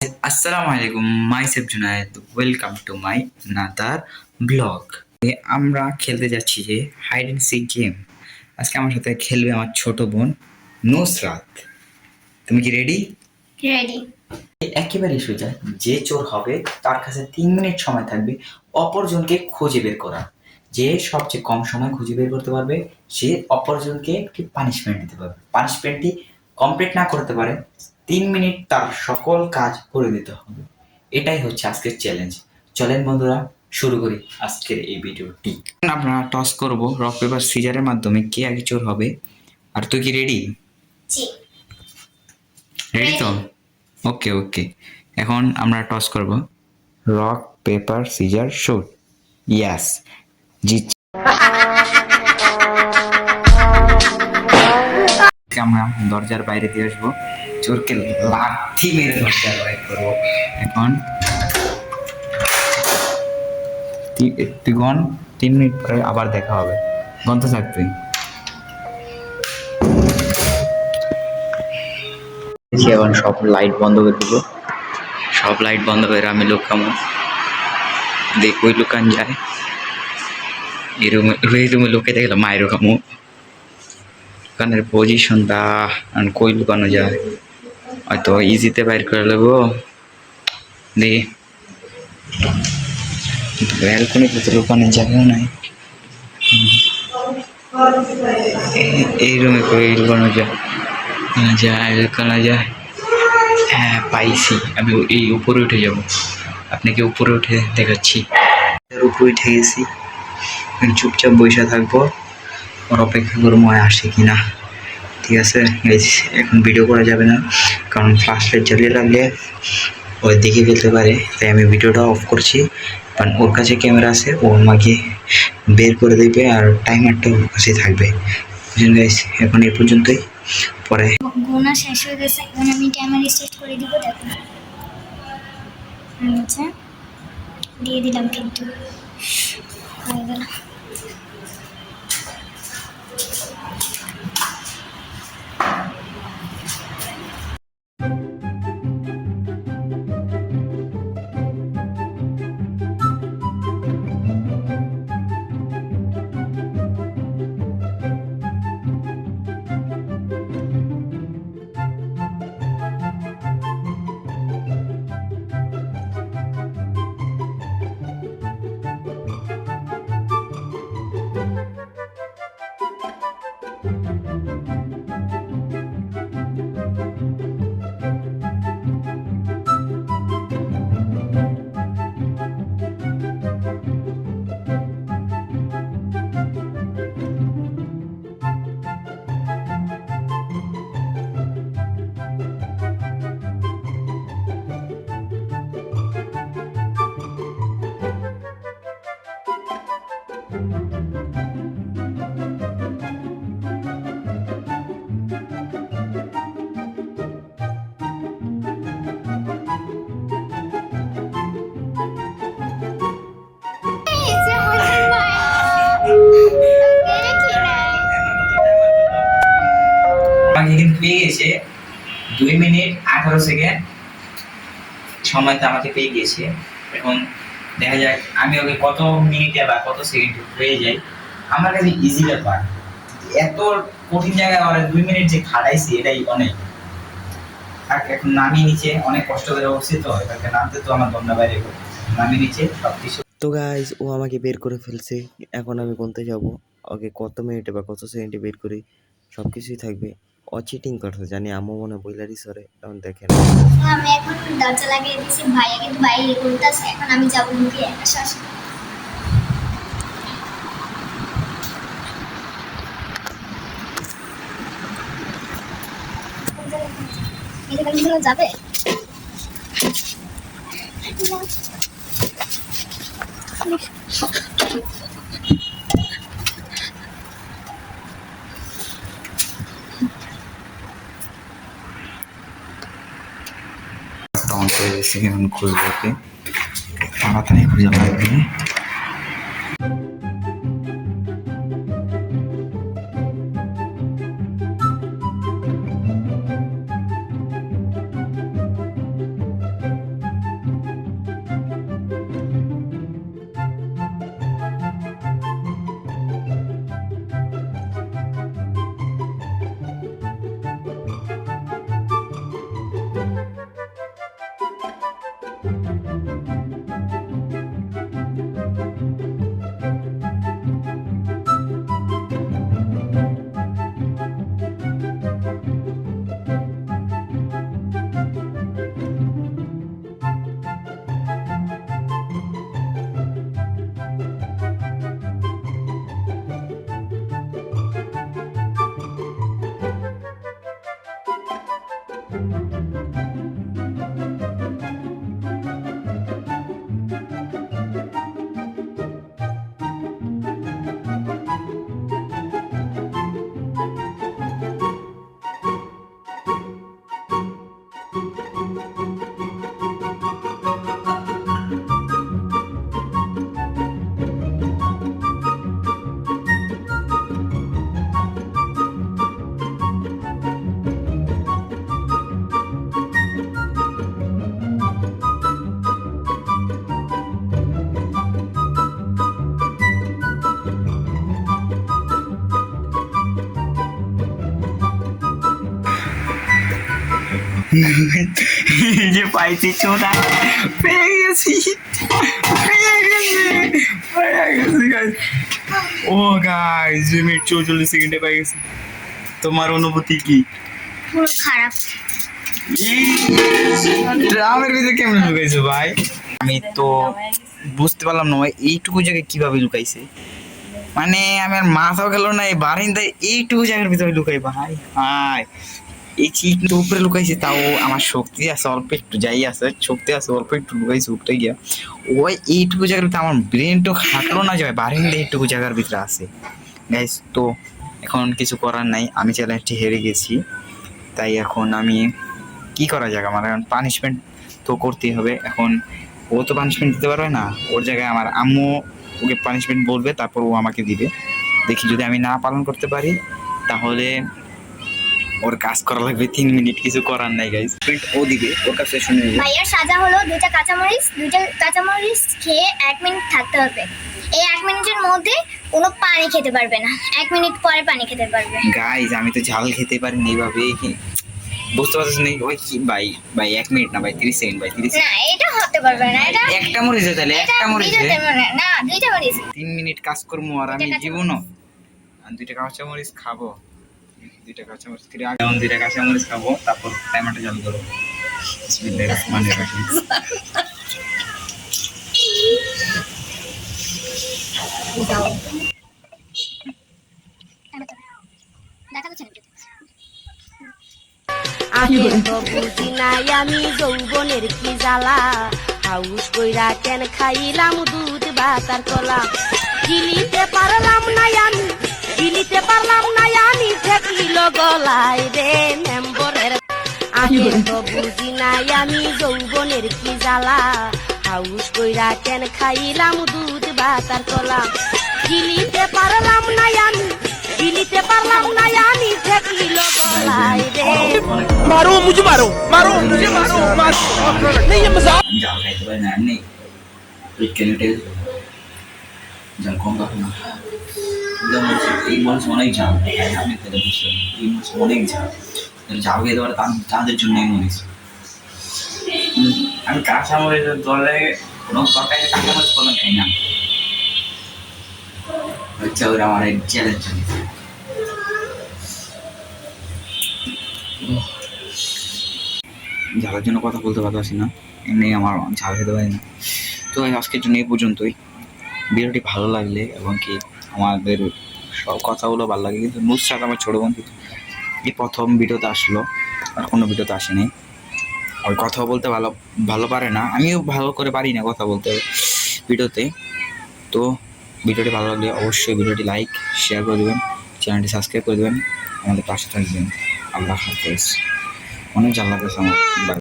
আসসালামু আলাইকুম, myself Junaid. Welcome to my another blog. আমরা খেলতে যাচ্ছি যে হাইড অ্যান্ড সিক গেম। আজকে আমার সাথে খেলবে আমার ছোট বোন নুসরাত। তুমি কি রেডি? রেডি। একেবারে সোজা, যে চোর হবে তার কাছে 3 মিনিট সময় থাকবে অপরজনকে খুঁজে বের করা। যে সবচেয়ে কম সময় খুঁজে বের করতে পারবে সে অপরজনকে একটি পানিশমেন্ট দিতে পারবে। পানিশমেন্টটি কমপ্লিট না করতে পারে 3 মিনিট তার সকল কাজ করে দিতে হবে। এটাই হচ্ছে আজকের চ্যালেঞ্জ। চলেন বন্ধুরা, শুরু করি আজকের এই ভিডিওটি। আমরা টস করব রক পেপার সিজারের মাধ্যমে কে আগে চোর হবে। আর তুই কি রেডি? জি। রেডি তো? ওকে ওকে, এখন আমরা টস করব রক পেপার সিজার শুট। ইয়াস, জিতছি। আমরা দরজার বাইরে দিয়ে আসবো, চোরকে লাঠি মেরে দরজার বাইরে করবো। এখন তুই গন, 3 মিনিট পরে আবার দেখা হবে। গন্ত থাকবে। এখন সব লাইট বন্ধ করে দেবো। সব লাইট বন্ধ করে আমি লুকামো, দেখ ওই লুকান যায়। এই রুমে লুকে দেখলাম মায়ের কামু দোকানের পজিশনটা কই লুকানো যায়, হয়তো ইজিতে বাইর করে নেবো। দেখি ব্যালকনিতে তো লুকানো জায়গা নাই। এই রুমে কই লুকানো লুকানো যায়। হ্যাঁ পাইছি, আমি এই উপরে উঠে যাব। আপনাকে উপরে উঠে দেখাচ্ছি। উপরে উঠে গেছি, চুপচাপ বসে থাকবো, ওর অপেক্ষা করবো আসে কিনা। ঠিক আছে, এখন ভিডিও করা যাবে না কারণ ফ্ল্যাশ লাইট জ্বালিয়ে রাখলে ওই দেখে ফেলতে পারে, তাই আমি ভিডিওটা অফ করছি। কারণ ওর কাছে ক্যামেরা আছে, ও আমাকে বের করে দেবে আর টাইমারটা ওর কাছে থাকবে। বুঝলেন গাইস, এখন এই পর্যন্তই। পরে গোনা শেষ হয়ে গেছে, এখন আমি টাইমার স্টার্ট করে দিব। দেখুন আচ্ছা, দিয়ে দিলাম কিন্তু হয়ে গেল। আমাকে কিন্তু পেয়ে গেছে 2 মিনিট 18 সেকেন্ড সময় তো আমাকে পেয়ে গেছে। এখন দেখা যাক আমি ওকে কত মিনিটে বা কত সেকেন্ডে পেয়ে যাই। আমার কাছে ইজি ব্যাপার, এত কঠিন জায়গায় ওরা 2 মিনিট যে খাটাইছি এটাই অনেক। আর এখন নামি নিচে অনেক কষ্ট করে উঠছি, তো এটাকে নামতে তো আমার দমটা বাইরে নামি নিচে সবকিছু। তো গাইজ ও আমাকে বের করে ফেলছে, এখন আমি গুনতে যাব ওকে কত মিনিটে বা কত সেকেন্ডে বের করি, সব কিছুই থাকবে। ও চিটিং করছে জানি, আম্মু মনে বইলারি সরে। এখন দেখেন আমি এখন দরজা লাগিয়ে দিয়েছি, ভাইয়া কিন্তু বাইরে করতেছে। এখন আমি যাবো মুখে একটা শ্বাস। যাবে তখন করে দিচ্ছি, এখন খুঁজবো ওকে, তাড়াতাড়ি খুঁজে লাগবে। এই যে পাইছি চোদা, পেয়ে গেছি guys। ও গাইস 2 মিনিট 44 সেকেন্ডে পেয়ে গেছি। তোমার অনুভূতি কি? পুরো খারাপ। ড্রামের ভিতরে কেমন লুকাইছো ভাই? আমি তো বুঝতে পারলাম না ভাই এইটুকু জায়গায় কিভাবে লুকাইছে, মানে আমার মাথাও গেল না এই বারিন্দায় এইটুকু জায়গার ভিতরে লুকাই ভাই। হাই এই চিকটা উপরে লুকাইছে, তাও আমার শক্তি আছে অল্প একটু, যাই আছে শক্তি আছে অল্প একটু লুকাইছে উপরে গিয়া। ওই এইটুকু জায়গার ভিতরে আমার ব্রেন তো খাটলো না যায়, বারিন্দা এইটুকু জায়গার ভিতরে আছে গাইস। তো এখন কিছু করার নাই, আমি চ্যালেঞ্জটি হেরে গেছি, তাই এখন আমি কি করা যাক, আমার এখন পানিশমেন্ট তো করতেই হবে। এখন ও তো পানিশমেন্ট দিতে পারবে না, ওর জায়গায় আমার আম্মু ওকে পানিশমেন্ট বলবে, তারপর ও আমাকে দিবে। দেখি যদি আমি না পালন করতে পারি তাহলে ওর কাজ করা লাগবে 3 মিনিট, কিছু করার নাই গাইস। ও দিবে, ওর কাছে শুনে নেব। ভাইয়ার সাজা হলো দুইটা কাঁচামরিচ খেয়ে 1 মিনিট থাকতে হবে। এই 1 মিনিটের মধ্যে কোনো পানি খেতে পারবে না, 1 মিনিট পরে পানি খেতে পারবে। গাইস আমি তো ঝাল খেতে পারি না এইভাবে, বুঝতে পারছিস না? ওই কি ভাই 1 মিনিট না ভাই 30 সেকেন্ড ভাই 30 না এটা হতে পারবে না, এটা একটা মরিচ তাহলে একটা মরিচ না দুইটা মরিচ। 3 মিনিট কাজ করবো আর আমি জীবনও 2টা কাঁচামরিচ খাবো, 2টা কাঁচামরিচ ফিরে আগে 2টা কাঁচামরিচ খাবো, তারপর টাইমারটা চালু করবো। বিসমিল্লাহির রহমানির রহিম। আমি তো বুঝি নাই আমি যৌবনের কি জ্বালা, হাউস কইরা কেন খাইলাম দুধ বাতার কলা। গিলিতে পারলাম না আমি ঠেকিল গলায় রে মেম্বরের। আমি তো বুঝি নাই আমি যৌবনের কি জ্বালা, হাউস কইরা কেন খাইলাম দুধ বাতার কলা। গিলিতে পারলাম না আমি ঠেকিল গলায় রে। मारो मुझे मारो मारो मुझे मारो नहीं ये मजाक। জাল খাইতে পারি না এমনি পেট কেন উঠে গেছে, জাল কম রাখো না। এই মরিচ অনেক ঝাল, আমি তাহলে বুঝলাম এই মরিচ অনেক ঝাল, ঝাল খেতে পারে তাদের জন্য এই মরিচ। আমি কাঁচা মরিচের দলে কোনো তরকারি কাঁচা মরিচ কোনো খাই না, হচ্ছে ওরা আমার এই চ্যালেঞ্জ চলেছে। ঝালের জন্য কথা বলতে পারছি না, এমনি আমার ঝাল খেতে পারি না। তো আজকের জন্য এই পর্যন্তই। ভিডিওটি ভালো লাগলে এবং কি আমাদের সব কথাগুলো ভালো লাগে, কিন্তু নুসরাত আমার ছোটো বোন এই প্রথম ভিডিওতে আসলো, আর কোনো ভিডিওতে আসেনি। ওই কথা বলতে ভালো পারে না, আমিও ভালো করে পারি না কথা বলতে ভিডিওতে। তো ভিডিওটি ভালো লাগলে অবশ্যই ভিডিওটি লাইক শেয়ার করে দেবেন, চ্যানেলটি সাবস্ক্রাইব করে দেবেন, আমাদের পাশে থাকবেন। আল্লাহ হাফেজ। অনেক জানলা আমার।